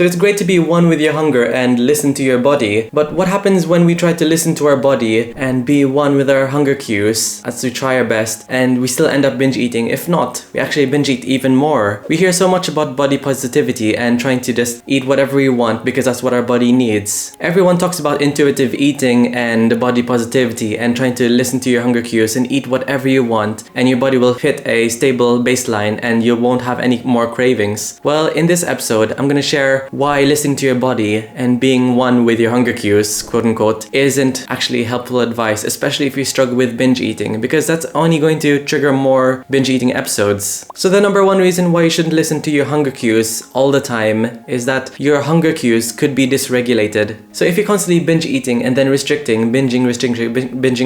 So it's great to be one with your hunger and listen to your body. But what happens when we try to listen to our body and be one with our hunger cues as we try our best and we still end up binge eating? If not, we actually binge eat even more. We hear so much about body positivity and trying to just eat whatever we want because that's what our body needs. Everyone talks about intuitive eating and body positivity and trying to listen to your hunger cues and eat whatever you want, and your body will hit a stable baseline and you won't have any more cravings. Well, in this episode, I'm gonna share why listening to your body and being one with your hunger cues, quote unquote, isn't actually helpful advice, especially if you struggle with binge eating, because that's only going to trigger more binge eating episodes. So the number one reason why you shouldn't listen to your hunger cues all the time is that your hunger cues could be dysregulated. So if you're constantly binge eating and then restricting, binging,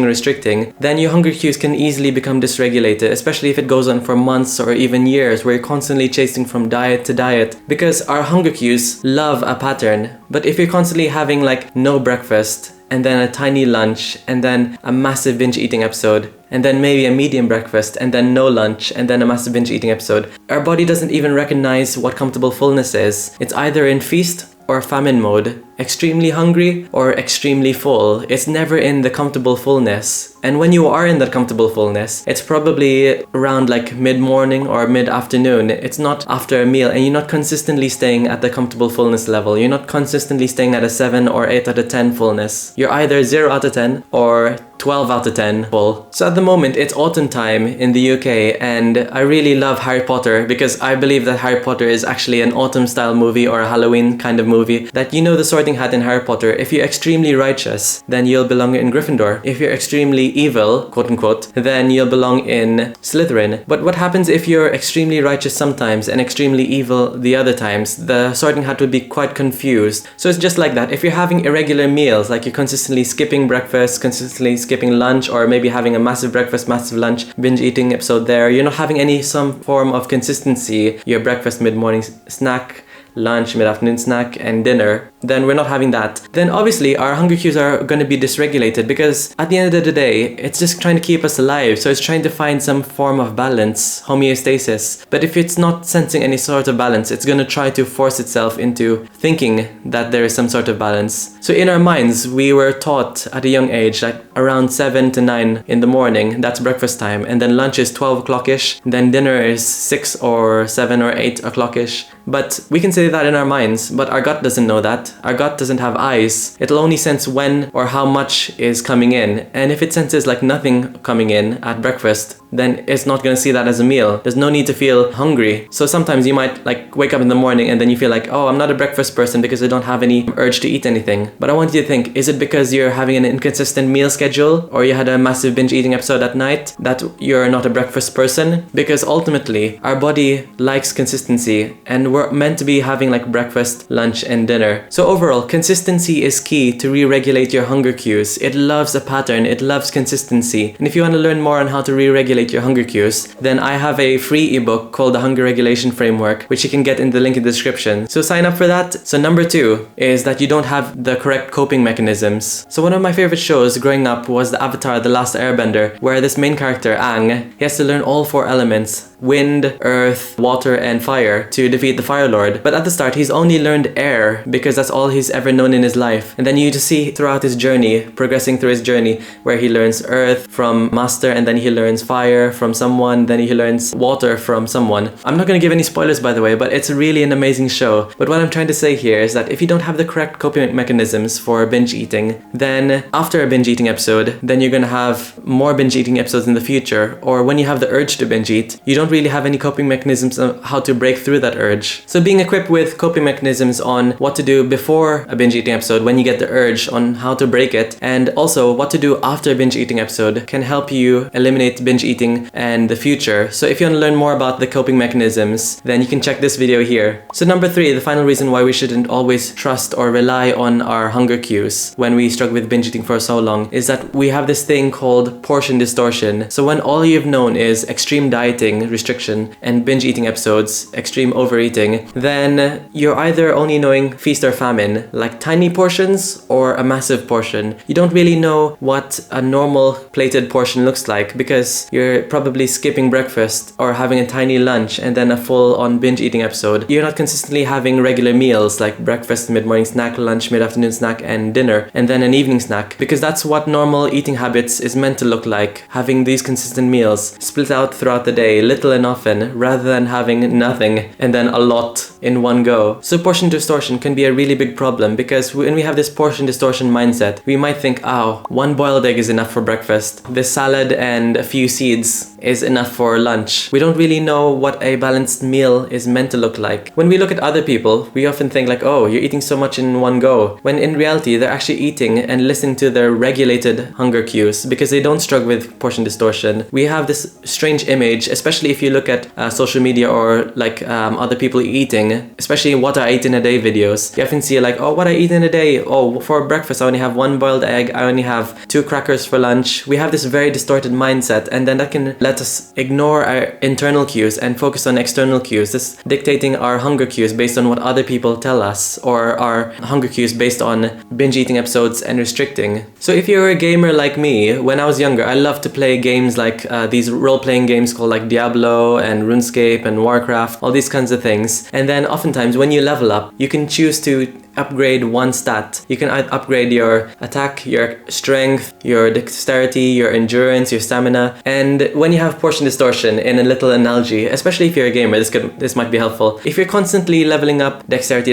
restricting, then your hunger cues can easily become dysregulated, especially if it goes on for months or even years where you're constantly chasing from diet to diet, because our hunger cues love a pattern. But if you're constantly having like no breakfast and then a tiny lunch and then a massive binge eating episode and then maybe a medium breakfast and then no lunch and then a massive binge eating episode, our body doesn't even recognize what comfortable fullness is. It's either in feast or famine mode, extremely hungry or extremely full. It's never in the comfortable fullness. And when you are in that comfortable fullness, it's probably around like mid-morning or mid-afternoon. It's not after a meal, and you're not consistently staying at the comfortable fullness level. You're not consistently staying at a 7 or 8 out of 10 fullness. You're either 0 out of 10 or 12 out of 10 full. So at the moment, it's autumn time in the UK, and I really love Harry Potter because I believe that Harry Potter is actually an autumn style movie or a Halloween kind of movie. That, you know, the Sorting Hat in Harry Potter, if you're extremely righteous, then you'll belong in Gryffindor. If you're extremely evil, quote unquote, then you'll belong in Slytherin. But what happens if you're extremely righteous sometimes and extremely evil the other times? The Sorting Hat would be quite confused. So it's just like that. If you're having irregular meals, like you're consistently skipping breakfast, consistently skipping lunch, or maybe having a massive breakfast, massive lunch, binge eating episode there, you're not having some form of consistency, your breakfast, mid-morning snack, lunch, mid-afternoon snack, and dinner, then we're not having that. Then obviously our hunger cues are going to be dysregulated, because at the end of the day, it's just trying to keep us alive. So it's trying to find some form of balance, homeostasis. But if it's not sensing any sort of balance, it's going to try to force itself into thinking that there is some sort of balance. So in our minds, we were taught at a young age, like around 7 to 9 in the morning, that's breakfast time. And then lunch is 12 o'clock-ish. Then dinner is 6 or 7 or 8 o'clock-ish. But we can say that in our minds, but our gut doesn't know that. Our gut doesn't have eyes. It'll only sense when or how much is coming in. And if it senses like nothing coming in at breakfast, then it's not going to see that as a meal. There's no need to feel hungry. So sometimes you might like wake up in the morning and then you feel like, oh, I'm not a breakfast person because I don't have any urge to eat anything. But I want you to think, is it because you're having an inconsistent meal schedule, or you had a massive binge eating episode at night, that you're not a breakfast person? Because ultimately our body likes consistency, and we're meant to be having like breakfast, lunch, and dinner. So overall, consistency is key to re-regulate your hunger cues. It loves a pattern, it loves consistency. And if you want to learn more on how to re-regulate your hunger cues, then I have a free ebook called the Hunger Regulation Framework, which you can get in the link in the description. So sign up for that. So number 2 is that you don't have the correct coping mechanisms. So one of my favorite shows growing up was the Avatar: The Last Airbender, where this main character, Aang, he has to learn all 4 elements: wind, earth, water, and fire to defeat the Fire Lord. But at the start, he's only learned air because that's all he's ever known in his life. And then you just see throughout his journey, progressing through his journey, where he learns earth from master, and then he learns fire from someone, then he learns water from someone. I'm not going to give any spoilers, by the way, but it's really an amazing show. But what I'm trying to say here is that if you don't have the correct coping mechanisms for binge eating, then after a binge eating episode, then you're going to have more binge eating episodes in the future. Or when you have the urge to binge eat, you don't really have any coping mechanisms on how to break through that urge. So being equipped with coping mechanisms on what to do before a binge eating episode when you get the urge, on how to break it, and also what to do after a binge eating episode, can help you eliminate binge eating and the future. So if you want to learn more about the coping mechanisms, then you can check this video here. So number 3, the final reason why we shouldn't always trust or rely on our hunger cues when we struggle with binge eating for so long, is that we have this thing called portion distortion. So when all you've known is extreme dieting, restriction and binge eating episodes, extreme overeating, then you're either only knowing feast or famine, like tiny portions or a massive portion. You don't really know what a normal plated portion looks like because you're probably skipping breakfast or having a tiny lunch and then a full-on binge eating episode. You're not consistently having regular meals like breakfast, mid-morning snack, lunch, mid-afternoon snack, and dinner, and then an evening snack, because that's what normal eating habits is meant to look like, having these consistent meals split out throughout the day, little and often, rather than having nothing and then a lot in one go. So portion distortion can be a really big problem because when we have this portion distortion mindset, we might think, oh, one boiled egg is enough for breakfast. This salad and a few seeds is enough for lunch. We don't really know what a balanced meal is meant to look like. When we look at other people, we often think like, oh, you're eating so much in one go, when in reality they're actually eating and listening to their regulated hunger cues because they don't struggle with portion distortion. We have this strange image, especially if you look at social media or like other people eating, especially what I eat in a day videos. You often see like, oh, what I eat in a day, oh, for breakfast I only have one boiled egg, I only have 2 crackers for lunch. We have this very distorted mindset, and then that can let us ignore our internal cues and focus on external cues, this dictating our hunger cues based on what other people tell us, or our hunger cues based on binge eating episodes and restricting. So if you're a gamer like me, when I was younger, I loved to play games like these role-playing games called like Diablo and RuneScape and Warcraft, all these kinds of things. And then oftentimes when you level up, you can choose to upgrade one stat. You can upgrade your attack, your strength, your dexterity, your endurance, your stamina. And when you have portion distortion, in a little analogy, especially if you're a gamer, this might be helpful. If you're constantly leveling up dexterity,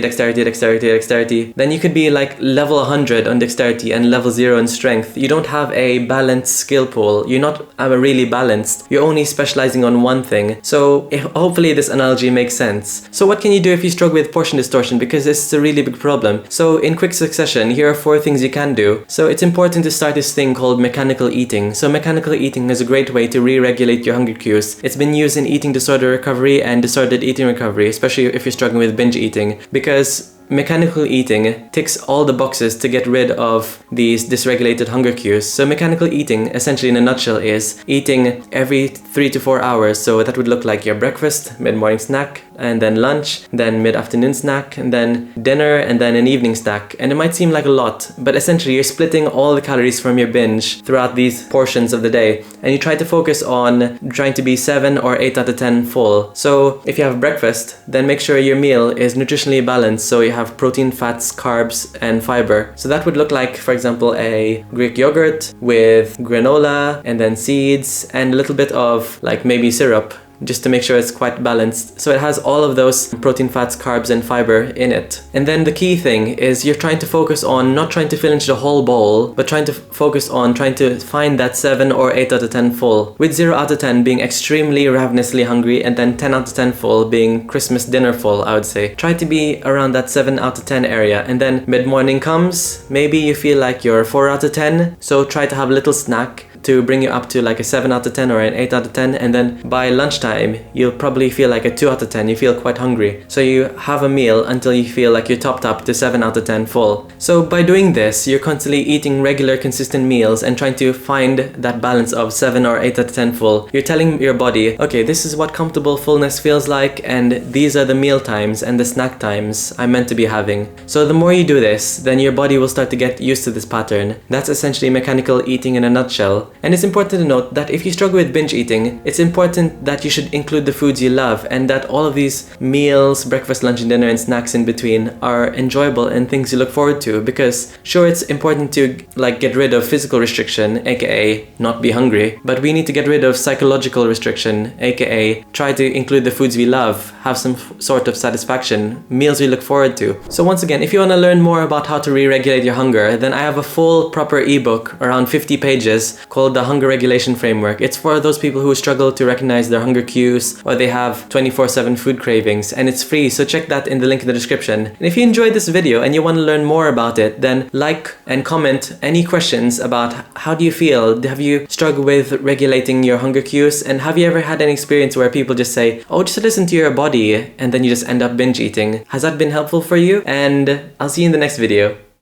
then you could be like level 100 on dexterity and level 0 in strength. You don't have a balanced skill pool. You're not really balanced. You're only specializing on one thing. So hopefully this analogy makes sense. So what can you do if you struggle with portion distortion? Because it's a really big problem. So in quick succession, here are 4 things you can do. So it's important to start this thing called mechanical eating. So mechanical eating is a great way to re-regulate your hunger cues. It's been used in eating disorder recovery and disordered eating recovery, especially if you're struggling with binge eating, because mechanical eating ticks all the boxes to get rid of these dysregulated hunger cues. So mechanical eating, essentially in a nutshell, is eating every 3 to 4 hours. So that would look like your breakfast, mid-morning snack, and then lunch, then mid-afternoon snack, and then dinner, and then an evening snack. And it might seem like a lot, but essentially you're splitting all the calories from your binge throughout these portions of the day. And you try to focus on trying to be 7 or 8 out of 10 full. So if you have breakfast, then make sure your meal is nutritionally balanced. So you have protein, fats, carbs, and fiber. So that would look like, for example, a Greek yogurt with granola and then seeds and a little bit of like maybe syrup, just to make sure it's quite balanced. So it has all of those protein, fats, carbs, and fiber in it. And then the key thing is you're trying to focus on not trying to fill into the whole bowl, but trying to focus on trying to find that 7 or 8 out of 10 full, with 0 out of 10 being extremely ravenously hungry, and then 10 out of 10 full being Christmas dinner full, I would say. Try to be around that 7 out of 10 area, and then mid-morning comes, maybe you feel like you're 4 out of 10, so try to have a little snack to bring you up to like a 7 out of 10 or an 8 out of 10, and then by lunchtime you'll probably feel like a 2 out of 10. You feel quite hungry, so you have a meal until you feel like you're topped up to 7 out of 10 full. So by doing this, you're constantly eating regular consistent meals and trying to find that balance of 7 or 8 out of 10 full. You're telling your body, okay, this is what comfortable fullness feels like, and these are the meal times and the snack times I'm meant to be having. So the more you do this, then your body will start to get used to this pattern. That's essentially mechanical eating in a nutshell. And it's important to note that if you struggle with binge eating, it's important that you should include the foods you love, and that all of these meals, breakfast, lunch, and dinner, and snacks in between are enjoyable and things you look forward to. Because sure, it's important to like get rid of physical restriction, aka not be hungry, but we need to get rid of psychological restriction, aka try to include the foods we love, have some sort of satisfaction, meals we look forward to. So once again, if you want to learn more about how to re-regulate your hunger, then I have a full proper ebook around 50 pages called The Hunger Regulation Framework. It's for those people who struggle to recognize their hunger cues, or they have 24/7 food cravings, and it's free, so check that in the link in the description. And if you enjoyed this video and you want to learn more about it, then like and comment any questions about how do you feel? Have you struggled with regulating your hunger cues? And have you ever had an experience where people just say, oh, just listen to your body, and then you just end up binge eating? Has that been helpful for you? And I'll see you in the next video.